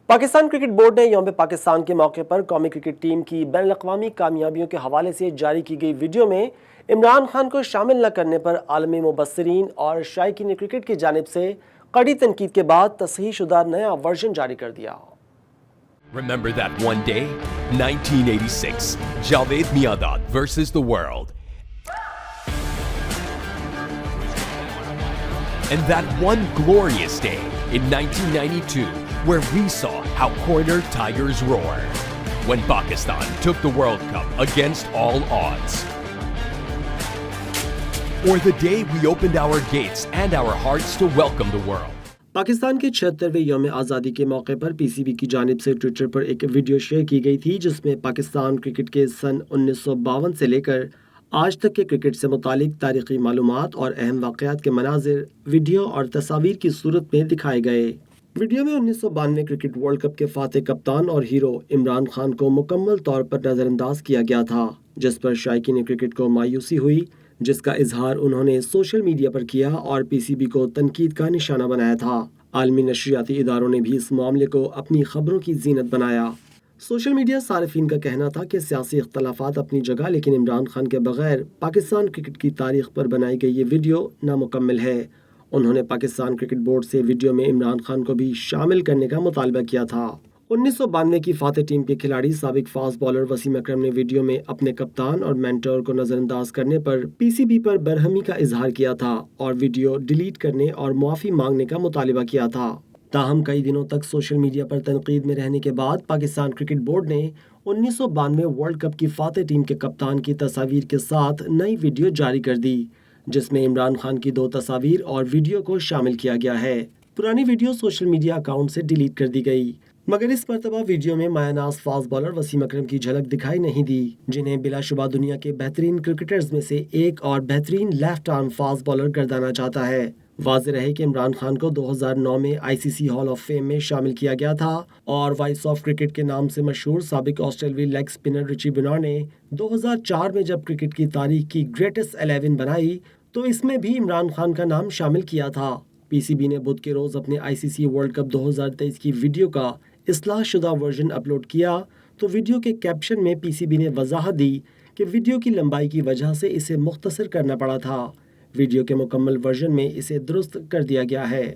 Pakistan cricket board نے یوم پاکستان کے موقع پر قومی کرکٹ ٹیم کی بین الاقوامی کامیابیوں کے حوالے سے جاری کی گئی ویڈیو میں عمران خان کو شامل نہ کرنے پر عالمی مبصرین اور شائقین کرکٹ کی جانب سے کڑی تنقید کے بعد تصحیح شدہ نیا ورژن جاری کر دیا۔ Remember that one day? 1986, Javed Miandad versus the world. And that one glorious day in 1992, where we saw how corner tigers roar, when Pakistan took the World Cup against all odds. Or the day we opened our gates and our hearts to welcome the world. Pakistan کے 76ویں یوم آزادی کے موقع پر پی C B کی جانب سے Twitter پر ایک video share کی گئی تھی جس میں پاکستان کرکٹ کے سن 1952 سے لے کر آج تک کے کرکٹ سے متعلق تاریخی معلومات اور اہم واقعات کے مناظر ویڈیو اور تصاویر کی صورت میں دکھائے گئے۔ ویڈیو میں 1992 کرکٹ ورلڈ کپ کے فاتح کپتان اور ہیرو عمران خان کو مکمل طور پر نظر انداز کیا گیا تھا، جس پر شائقین کرکٹ کو مایوسی ہوئی، جس کا اظہار انہوں نے سوشل میڈیا پر کیا اور پی سی بی کو تنقید کا نشانہ بنایا تھا۔ عالمی نشریاتی اداروں نے بھی اس معاملے کو اپنی خبروں کی زینت بنایا۔ سوشل میڈیا صارفین کا کہنا تھا کہ سیاسی اختلافات اپنی جگہ، لیکن عمران خان کے بغیر پاکستان کرکٹ کی تاریخ پر بنائی گئی یہ ویڈیو نامکمل ہے۔ انہوں نے پاکستان کرکٹ بورڈ سے ویڈیو میں عمران خان کو بھی شامل کرنے کا مطالبہ کیا تھا۔ 1992 کی فاتح ٹیم کے کھلاڑی سابق فاسٹ بالر وسیم اکرم نے ویڈیو میں اپنے کپتان اور مینٹور کو نظر انداز کرنے پر پی سی بی پر برہمی کا اظہار کیا تھا اور ویڈیو ڈیلیٹ کرنے اور معافی مانگنے کا مطالبہ کیا تھا۔ تاہم کئی دنوں تک سوشل میڈیا پر تنقید میں رہنے کے بعد پاکستان کرکٹ بورڈ نے 1992 ورلڈ کپ کی فاتح ٹیم کے کپتان کی تصاویر کے ساتھ نئی ویڈیو جاری کر دی، جس میں عمران خان کی 2 تصاویر اور ویڈیو کو شامل کیا گیا ہے۔ پرانی ویڈیو سوشل میڈیا اکاؤنٹ سے ڈیلیٹ کر دی گئی، مگر اس مرتبہ ویڈیو میں مایہ ناز فاسٹ بالر وسیم اکرم کی جھلک دکھائی نہیں دی، جنہیں بلا شبہ دنیا کے بہترین کرکٹرز میں سے ایک اور بہترین لیفٹ آرم فاسٹ بالر گردانا چاہتا ہے۔ واضح رہے کہ عمران خان کو 2009 میں آئی سی سی ہال آف فیم میں شامل کیا گیا تھا اور وائس آف کرکٹ کے نام سے مشہور سابق آسٹریلوی لیگ اسپنر رچی بنار نے 2004 میں جب کرکٹ کی تاریخ کی گریٹسٹ 11 بنائی تو اس میں بھی عمران خان کا نام شامل کیا تھا۔ پی سی بی نے بدھ کے روز اپنے آئی سی سی ورلڈ کپ 2023 کی ویڈیو کا اصلاح شدہ ورژن اپلوڈ کیا تو ویڈیو کے کیپشن میں پی سی بی نے وضاحت دی کہ ویڈیو کی لمبائی کی وجہ سے اسے مختصر کرنا پڑا تھا۔ ویڈیو کے مکمل ورژن میں اسے درست کر دیا گیا ہے۔